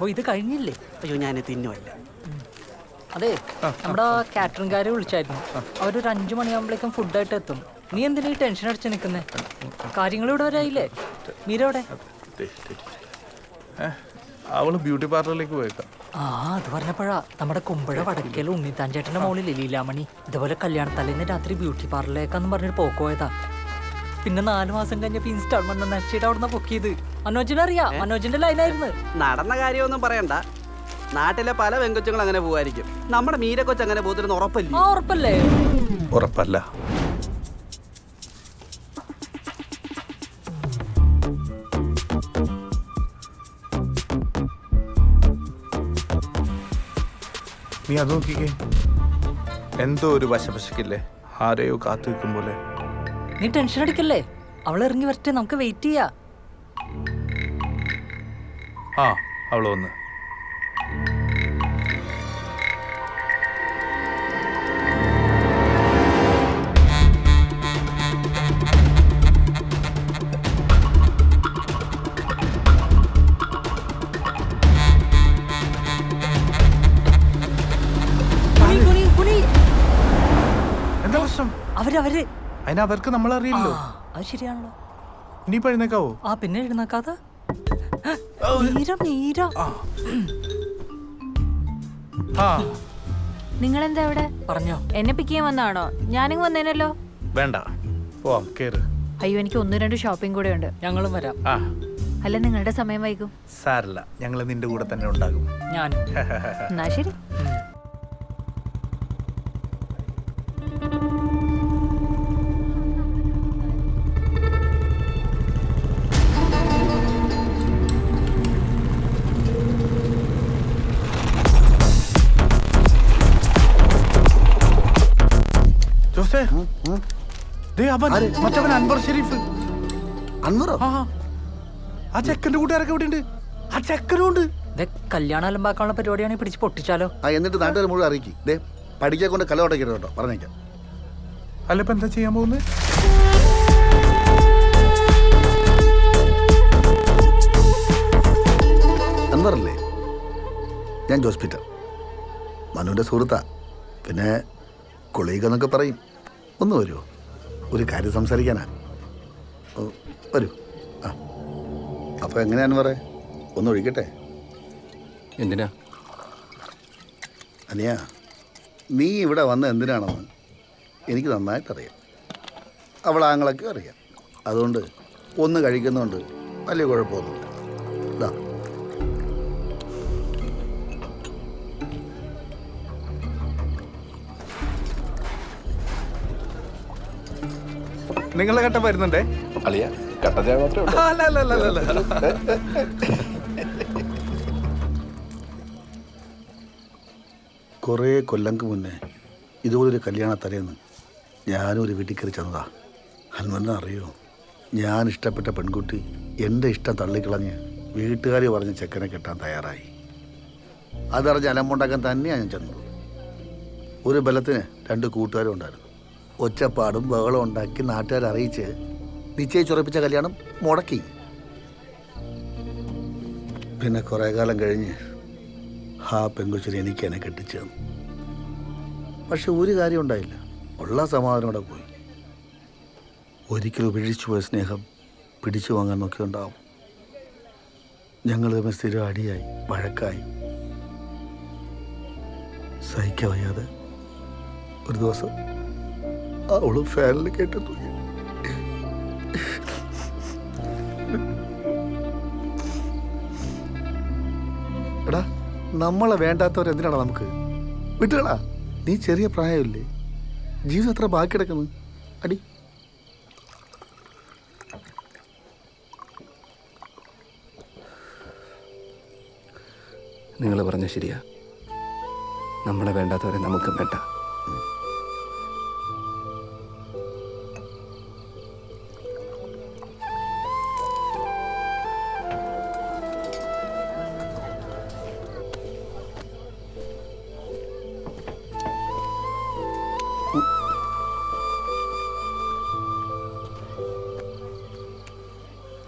ഓ ഇത് കഴിഞ്ഞില്ലേ? അയ്യോ ഞാൻ തിന്നുമല്ല. അതെ, നമ്മുടെ കാറ്ററിംഗുകാരെ വിളിച്ചായിരുന്നു. അവരൊരു 5 മണിയാകുമ്പോഴേക്കും ഫുഡായിട്ട് എത്തും. നീ എന്തിനാ ഈ ടെൻഷൻ അടിച്ച് നിൽക്കുന്നേ? കാര്യങ്ങൾ ഇവിടെ വരായില്ലേ? മീര എവിടെ? അവള് ബ്യൂട്ടി പാർലറിലേക്ക് പോയേക്കാം. ആ അത് പറഞ്ഞപ്പോഴാ നമ്മുടെ കുമ്പഴ വടക്കേൽ ഉണ്ണിത്താൻ ചേട്ടന്റെ മോളിൽ ലീലാമണി ഇതുപോലെ കല്യാണത്തലേന്ന് രാത്രി ബ്യൂട്ടി പാർലറിലേക്കാന്ന് പറഞ്ഞിട്ട് പോക്കോയതാ. പിന്നെ 4 മാസം കഴിഞ്ഞപ്പോ ഇൻസ്റ്റാൾമെന്റ് നശിച്ചിട്ട് അവിടുന്ന് പൊക്കിയത്. മനോജിനെ അറിയാം, മനോജിന്റെ ലൈനായിരുന്നു. നടന്ന കാര്യമൊന്നും പറയണ്ട. നാട്ടിലെ പല വെങ്കൊച്ചുങ്ങളും അങ്ങനെ പോവായിരിക്കും. നമ്മുടെ മീരക്കൊച്ച് അങ്ങനെ പോത്തിരുന്ന് ഉറപ്പല്ലേ? ആ ഉറപ്പല്ലേ? ഉറപ്പല്ല. നീ അത് നോക്കിക്കേ, എന്തോ ഒരു വശപശക്കില്ലേ, ആരെയോ കാത്തു നിൽക്കും പോലെ. നീ ടെൻഷൻ അടിക്കല്ലേ, അവൾ ഇറങ്ങി വരട്ടെ, നമുക്ക് വെയിറ്റ് ചെയ്യാ. ആ അവള് വന്ന്. എന്താ പ്രശ്നം? അവര് അതിനവർക്ക് നമ്മളറിയില്ലോ. അത് ശരിയാണല്ലോ. നീ എഴുന്നേക്കാവോ? ആ പിന്നെ എഴുന്നേക്കാതെ. മീര നിങ്ങളെന്താ ഇവിടെ? പറഞ്ഞോ. എന്നെ പിക്ക് ചെയ്യാൻ വന്നാണോ? ഞാനിങ്ങ് വന്നേനല്ലോ. വേണ്ട, പോവാം, കേറ്. അയ്യോ, എനിക്ക് 1-2 ഷോപ്പിംഗ് കൂടെ ഉണ്ട്. ഞങ്ങളും വരാം. അല്ല, നിങ്ങളുടെ സമയം വൈകും. സാരല്ല, ഞങ്ങള് നിന്റെ കൂടെ തന്നെ ഉണ്ടാകും. ഞാൻ എന്നാ ശരി. ജോസേ, ദേ അവൻ, മറ്റവൻ അൻവർ ഷെരീഫ്. അൻവറോ? ആ ചെക്കന്റെ കൂട്ടുകാരൊക്കെ ഇവിടെ ഉണ്ട്. ആ ചെക്കനും ഉണ്ട്. കല്യാണം അലമ്പാക്കാനുള്ള പരിപാടിയാണ് പിടിച്ച് പൊട്ടിച്ചാലോ? എന്നിട്ട് നാട്ടുകാർ മുഴുവൻ അറിയിക്കും. ദേ പഠിക്കാൻ കൊണ്ട് കലോട്ടക്കരുത് കേട്ടോ, പറഞ്ഞേക്കാം. അല്ല, ഇപ്പൊ എന്താ ചെയ്യാൻ പോകുന്നത്? അൻവറല്ലേ? ഞാൻ ജോസ്പിറ്റർ, മനുവിന്റെ സുഹൃത്താ. പിന്നെ കൊളീഗ് എന്നൊക്കെ പറയും. ഒന്ന് വരുമോ? ഒരു കാര്യം സംസാരിക്കാനാ. വരൂ. ആ അപ്പോൾ എങ്ങനെയാന്ന് പറ, ഒന്ന് ഒഴിക്കട്ടെ. എന്തിനാ അനിയാ, നീ ഇവിടെ വന്ന എന്തിനാണെന്ന് എനിക്ക് നന്നായിട്ടറിയാം. അവളാങ്ങളൊക്കെ അറിയാം. അതുകൊണ്ട് ഒന്ന് കഴിക്കുന്നതുകൊണ്ട് വലിയ കുഴപ്പമൊന്നുമില്ല. ഇതാ നിങ്ങളെ ഘട്ടം വരുന്നുണ്ടേ. കുറേ കൊല്ലങ്ങൾക്ക് മുന്നേ ഇതുപോലൊരു കല്യാണ തലേന്ന് ഞാനും ഒരു വീട്ടിൽ കയറി ചെന്നതാ. അൻവറിനെ അറിയോ? ഞാൻ ഇഷ്ടപ്പെട്ട പെൺകുട്ടി എൻ്റെ ഇഷ്ടം തള്ളിക്കളഞ്ഞ് വീട്ടുകാർ പറഞ്ഞ് ചെക്കനെ കെട്ടാൻ തയ്യാറായി. അതറിഞ്ഞ് അലമ്പുണ്ടാക്കാൻ തന്നെയാണ് ഞാൻ ചെന്നത്. ഒരു ബലത്തിന് 2 കൂട്ടുകാരും ഉണ്ടായിരുന്നു. ഒച്ചപ്പാടും ബഹളം ഉണ്ടാക്കി നാട്ടുകാരെ അറിയിച്ച് നിശ്ചയിച്ചുറപ്പിച്ച കല്യാണം മുടക്കി. പിന്നെ കുറേ കാലം കഴിഞ്ഞ് ആ പെങ്കുച്ചിനെ എനിക്ക് എന്നെ കെട്ടിച്ചു തന്നു. പക്ഷെ ഒരു കാര്യം ഉണ്ടായില്ല, ഉള്ള സമാധാനം അവിടെ പോയി. ഒരിക്കലും ഉപേക്ഷിച്ചു പോയ സ്നേഹം പിടിച്ചു വാങ്ങാൻ നോക്കിയുണ്ടാവും. ഞങ്ങൾ തമ്മിൽ സ്ഥിരം അടിയായി, വഴക്കായി. സഹിക്കാൻ വയ്യാതെ ഒരു ദിവസം അവള് ഫാനിൽ കേട്ടു. എടാ, നമ്മളെ വേണ്ടാത്തവരെന്തിനാണ് നമുക്ക്? വിട്ടുകളാ, നീ ചെറിയ പ്രായമില്ലേ, ജീവിതം എത്ര ബാക്കി കിടക്കുന്നു. അടി. നിങ്ങൾ പറഞ്ഞ ശരിയാ, നമ്മളെ വേണ്ടാത്തവരെ നമുക്ക് വേണ്ട.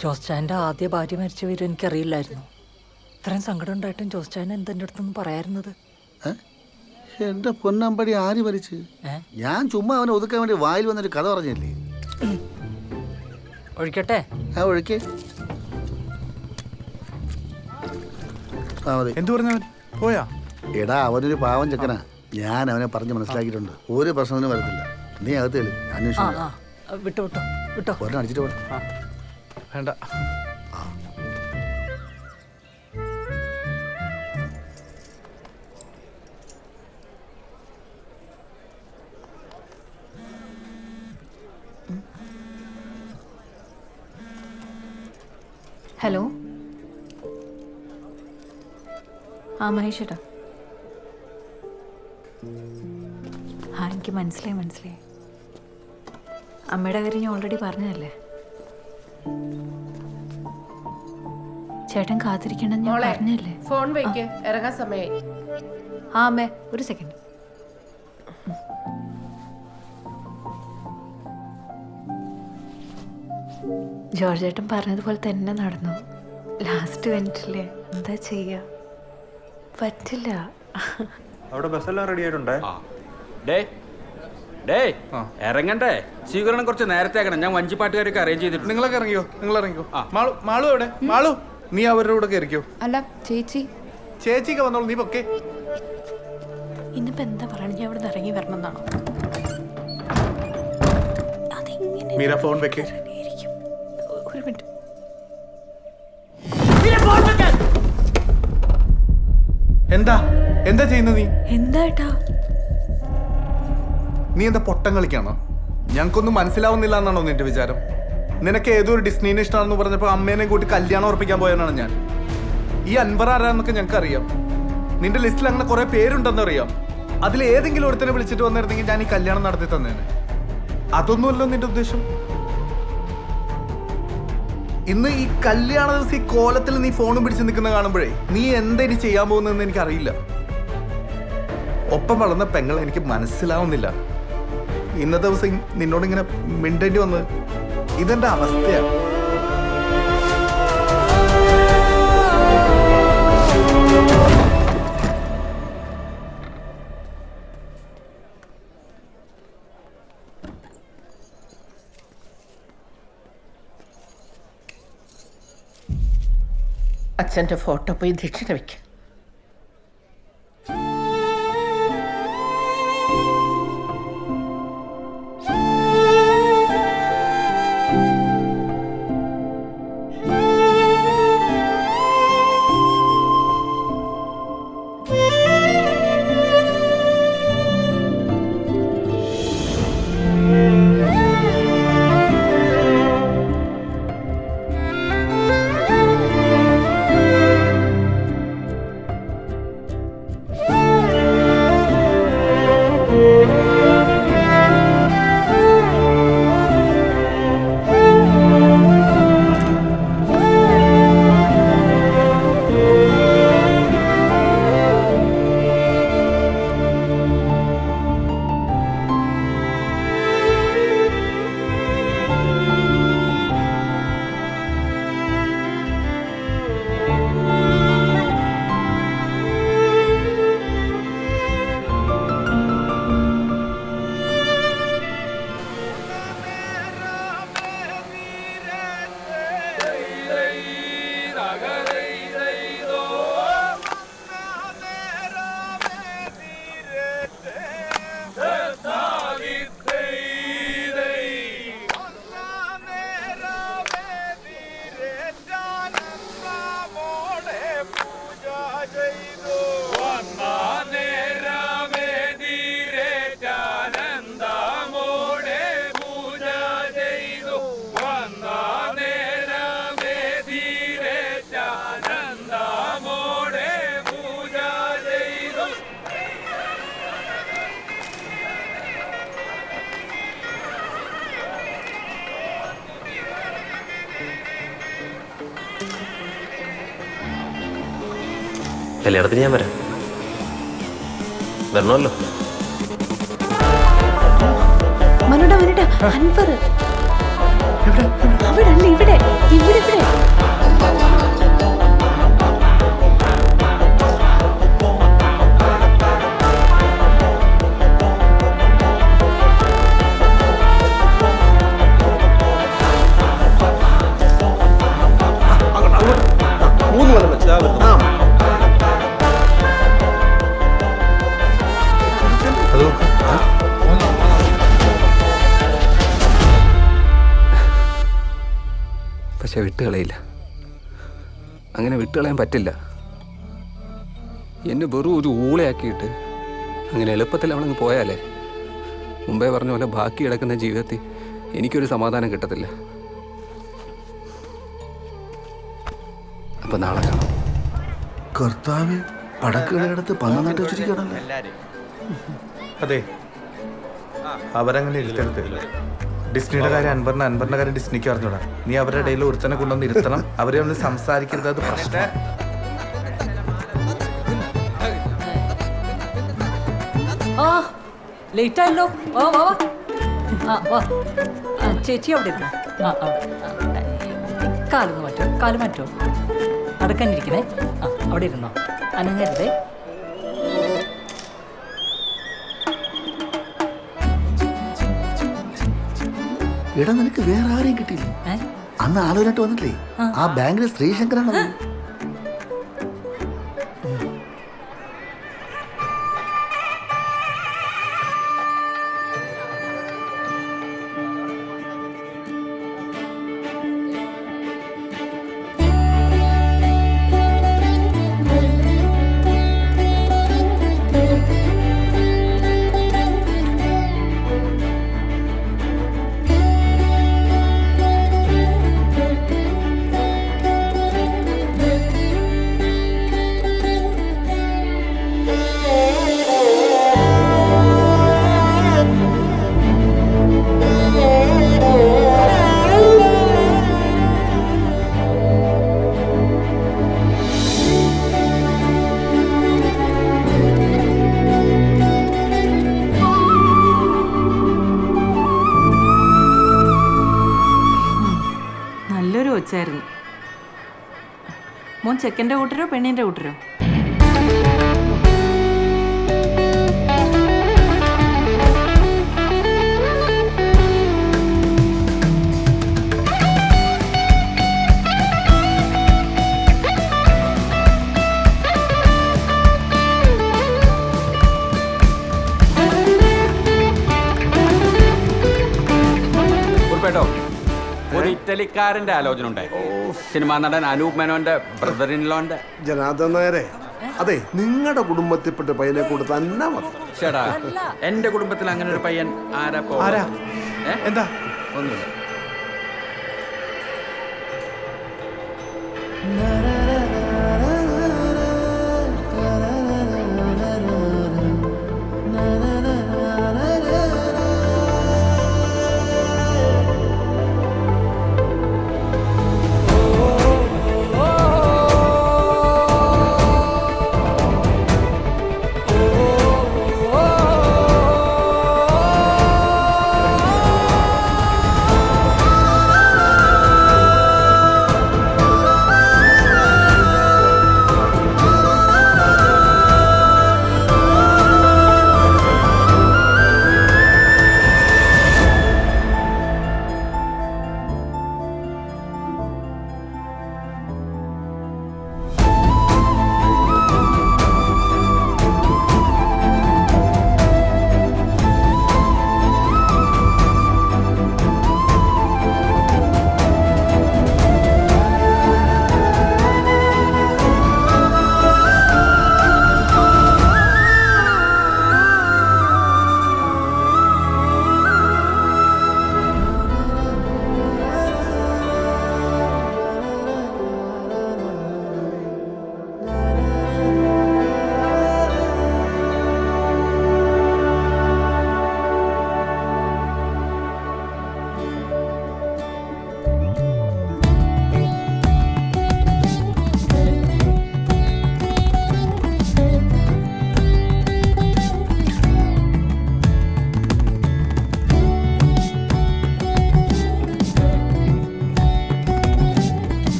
ജോസ് ചാൻ്റെ ആദ്യ ഭാര്യ മരിച്ച വിവരം എനിക്കറിയില്ലായിരുന്നു. ഇത്രയും സങ്കടം ഉണ്ടായിട്ടും ചോദിച്ചാൽ എന്താ എൻ്റെ അടുത്തൊന്നും പറയാറുന്നത്? എൻ്റെ പൊന്നമ്പടി ആര് ഭരിച്ച്? ഞാൻ ചുമ്മാ അവനെ ഒതുക്കാൻ വേണ്ടി വായിൽ വന്നൊരു കഥ പറഞ്ഞില്ലേ. ഒഴിക്കട്ടെ? ഒഴിക്കേ. മതി. എന്തു പറഞ്ഞവൻ പോയാ? എടാ അവനൊരു പാവം ചെക്കനാ. ഞാൻ അവനെ പറഞ്ഞ് മനസ്സിലാക്കിയിട്ടുണ്ട്. ഒരു പ്രശ്നത്തിനും വരത്തില്ല. നീ അകത്തേല് അന്വേഷിച്ചു. വിട്ടോ വിട്ടോ വിട്ടോ. ഒരെണ്ണം അടിച്ചിട്ട് പോട്ടെ. വേണ്ട. ഹലോ, ആ മഹേഷ് ചേട്ടാ. എനിക്ക് മനസ്സിലായി. അമ്മയുടെ കാര്യം ഞാൻ ഓൾറെഡി പറഞ്ഞതല്ലേ. ചേട്ടൻ കാത്തിരിക്കണമെന്ന് ഞാൻ പറഞ്ഞല്ലേ. ഫോൺ വെക്ക്, ഇറങ്ങാൻ സമയായി. ആ അമ്മേ, ഒരു സെക്കൻഡ്. ജോർജ് ചേട്ടൻ പറഞ്ഞതുപോലെ തന്നെ നടന്നു. ലാസ്റ്റ് മിനിറ്റില്ലേ, എന്താ ചെയ്യാ, പറ്റില്ല. അവിടെ ബസ്സെല്ലാം റെഡി ആയിട്ടുണ്ടേ. ഇറങ്ങണ്ടേ? സ്വീകരണം കുറച്ച് നേരത്തെ ആക്കണം. ഞാൻ വഞ്ചിപ്പാട്ടുകാരൊക്കെ അറേഞ്ച് ചെയ്തിട്ടുണ്ട്. നിങ്ങളൊക്കെ ഇറങ്ങിയോ? നിങ്ങൾ ഇറങ്ങിയോ? മാളു എവിടെ? മാളു, നീ അവരുടെ കൂടെ കയറിക്കോ. അല്ല ചേച്ചി, ചേച്ചിക്ക് വന്നോളൂ, നീ പൊക്കെ. ഇന്നിപ്പോ എന്താ പറയണ, ഞാൻ ഇവിടെ ഇറങ്ങി വരണം എന്നാണോ? മീര ഫോൺ വെക്കേ. ഒരു മിനിറ്റ്. എന്താ ചെയ്യുന്നത് നീ? എന്താ നീ എന്താ പൊട്ടം കളിക്കാണോ? ഞങ്ങൾക്കൊന്നും മനസ്സിലാവുന്നില്ല എന്നാണോ നിന്റെ വിചാരം? നിനക്ക് ഏതൊരു ഡിസ്നീനെ ഇഷ്ടമാണെന്ന് പറഞ്ഞപ്പോൾ അമ്മേനെ കൂട്ടി കല്യാണം ഉറപ്പിക്കാൻ പോയവനാണ് ഞാൻ. ഈ അൻവർ ആരാന്നൊക്കെ ഞങ്ങൾക്ക് അറിയാം. നിന്റെ ലിസ്റ്റിൽ അങ്ങനെ കുറെ പേരുണ്ടെന്ന് അറിയാം. അതിൽ ഏതെങ്കിലും ഒരുത്തനെ വിളിച്ചിട്ട് വന്നിരുന്നെങ്കിൽ ഞാൻ ഈ കല്യാണം നടത്തി തന്നേനെ. അതൊന്നുമല്ലോ നിന്റെ ഉദ്ദേശം. ഇന്ന് ഈ കല്യാണ ദിവസം ഈ കോലത്തിൽ നീ ഫോണും പിടിച്ച് നിൽക്കുന്ന കാണുമ്പോഴേ നീ എന്താ ഇനി ചെയ്യാൻ പോകുന്നതെന്ന് എനിക്കറിയില്ല. ഒപ്പം വളർന്ന പെങ്ങളെ എനിക്ക് മനസ്സിലാവുന്നില്ല. ഇന്നത്തെ ദിവസം നിന്നോടിങ്ങനെ മിണ്ടേണ്ടി വന്നത് ഇതെന്റെ അവസ്ഥയാണ്. അച്ഛൻ്റെ ഫോട്ടോ പോയി ദക്ഷിണ വെക്ക്. കല്യാണത്തിന് ഞാൻ വരാം. വരണമല്ലോ. അൻവർ അവിടെ അല്ല, ഇവിടെ ഇവിടെ ഇവിടെ. അങ്ങനെ വിട്ടുകളയാൻ പറ്റില്ല. എന്നെ വെറും ഒരു ഊളയാക്കിയിട്ട് അങ്ങനെ എളുപ്പത്തിൽ അവളങ്ങ് പോയാലേ മുമ്പേ പറഞ്ഞ പോലെ ബാക്കി കിടക്കുന്ന ജീവിതത്തിൽ എനിക്കൊരു സമാധാനം കിട്ടത്തില്ല. അപ്പം നാളെ കാണാം. കർത്താവ് പടക്കുകളിടത്ത് പന്നം നട്ട് വെച്ചിരിക്കണല്ലേ. അതെ, അവരങ്ങനെ ഇരുത്തരുത്. ഡിസ്നിയുടെ കാര്യം അൻവറിന്റെ കാര്യം ഡിസ്നിക്ക് അറിഞ്ഞൂടാ. നീ അവരുടെ ഇടയിൽ ഒരുത്തനെ കൊണ്ടുവന്ന് ഇരുത്തണം. അവരെ ഒന്ന് സംസാരിക്കരുത്, അത് പ്രശ്നം. ആ ലേറ്റ് ആയല്ലോ. വാ വാ വാ. ആ വാ. ആ ചേച്ചി അവിടെ ഇരുന്നോ. ആ അവിടെ കാലൊന്ന് മാറ്റോ, കാല് മാറ്റോ. അടക്കന്നിരിക്കണേ. ആ അവിടെ ഇരുന്നോ, അനങ്ങരുതേ. എടാ, നിനക്ക് വേറെ ആരെയും കിട്ടിയില്ല? അന്ന് ആലോചനട്ട് വന്നില്ലേ ആ ബാങ്കിലെ ശ്രീശങ്കരാണ്. നല്ലൊരു ഒച്ചായിരുന്നു. മോൻ ചെക്കൻ്റെ കൂട്ടരോ പെണ്ണിൻ്റെ കൂട്ടരോ? ഒരു ഇറ്റലിക്കാരന്റെ ആലോചന ഉണ്ടായി. സിനിമാ നടൻ അനൂപ് മേനോന്റെ ബ്രദർ ഇൻ ലോന്റെ. ജനാർദ്ദൻ നായരെ, അതെ, നിങ്ങളുടെ കുടുംബത്തിൽപ്പെട്ട പയ്യനെ കൂടെ തന്നെ മതി. ചേട്ടാ, എന്റെ കുടുംബത്തിൽ അങ്ങനെ ഒരു പയ്യൻ ആരാ? എന്താ? ഒന്നുമില്ല.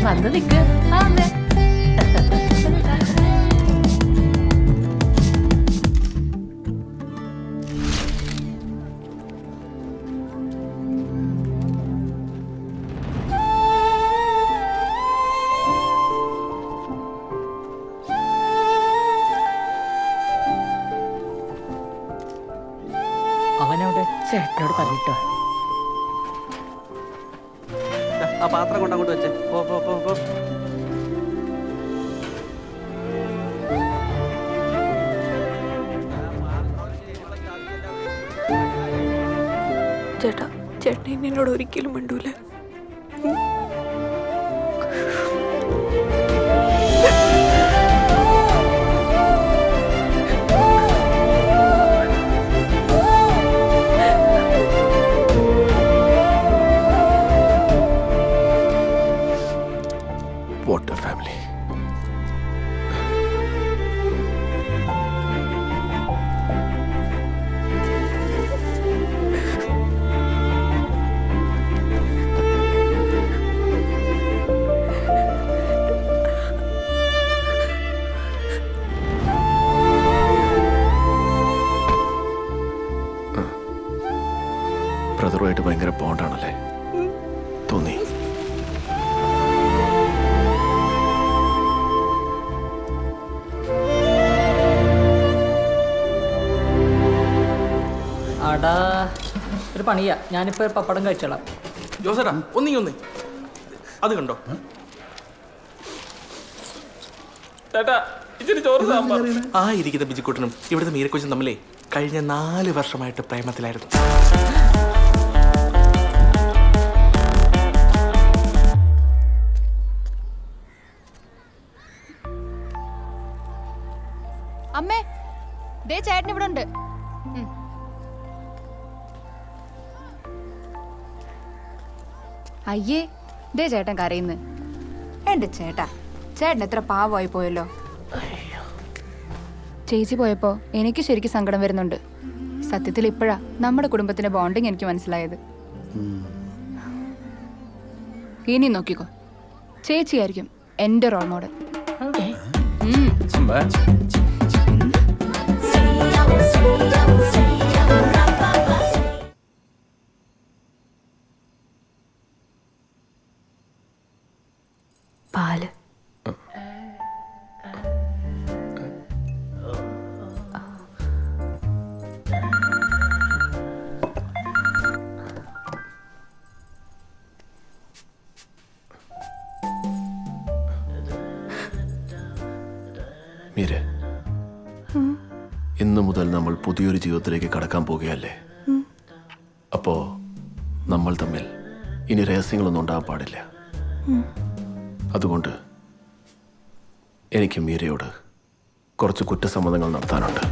വന്ന് നിൽക്ക്. ചേട്ടനോട് പറഞ്ഞിട്ടോ. ആ പാത്രം കൊണ്ട് അങ്ങോട്ട് വെച്ചേ. പോ പോ പോ പോ. ചേട്ടാ ചേട്ടൻ ഇനി എന്നോട് ഒരിക്കലും മിണ്ടൂല. What a family. ബ്രദറുമായിട്ട് ഭയങ്കര ബോണ്ടാണല്ലേ തോന്നി. അടാ ഒരു പണിയാ, ഞാനിപ്പോ പപ്പടം കഴിച്ചോളാം. ജോസേട്ടാ ഒന്നിങ്ങി അത് കണ്ടോ ചേട്ടാ ഇച്ചിരി ചോറ് സാമ്പാർ. ആ ഇരിക്കുന്ന ബിജിക്കുട്ടനും ഇവിടുത്തെ മീരക്കൊച്ചും തമ്മിലേ കഴിഞ്ഞ 4 വർഷമായിട്ട് പ്രേമത്തിലായിരുന്നു. അമ്മേ ദേ ചേട്ടൻ ഇവിടെ ഉണ്ട്. അയ്യേ ദേ ചേട്ടൻ കരയുന്നു. എന്റെ ചേട്ടാ, ചേട്ടൻ എത്ര പാവമായി പോയല്ലോ. ചേച്ചി പോയപ്പോ എനിക്ക് ശരിക്കും സങ്കടം വരുന്നുണ്ട്. സത്യത്തിൽ ഇപ്പോഴാ നമ്മുടെ കുടുംബത്തിന്റെ ബോണ്ടിങ് എനിക്ക് മനസ്സിലായത്. ഇനി നോക്കിക്കോ, ചേച്ചിയായിരിക്കും എന്റെ റോൾ മോഡൽ. പാല് മീര, ഇന്നു മുതൽ നമ്മൾ പുതിയൊരു ജീവിതത്തിലേക്ക് കടക്കാൻ പോകുകയല്ലേ. അപ്പോ നമ്മൾ തമ്മിൽ ഇനി രഹസ്യങ്ങളൊന്നും ഉണ്ടാകാൻ പാടില്ല. അതുകൊണ്ട് എനിക്ക് മീരയോട് കുറച്ച് കുറ്റസമ്മതങ്ങൾ നടത്താനുണ്ട്.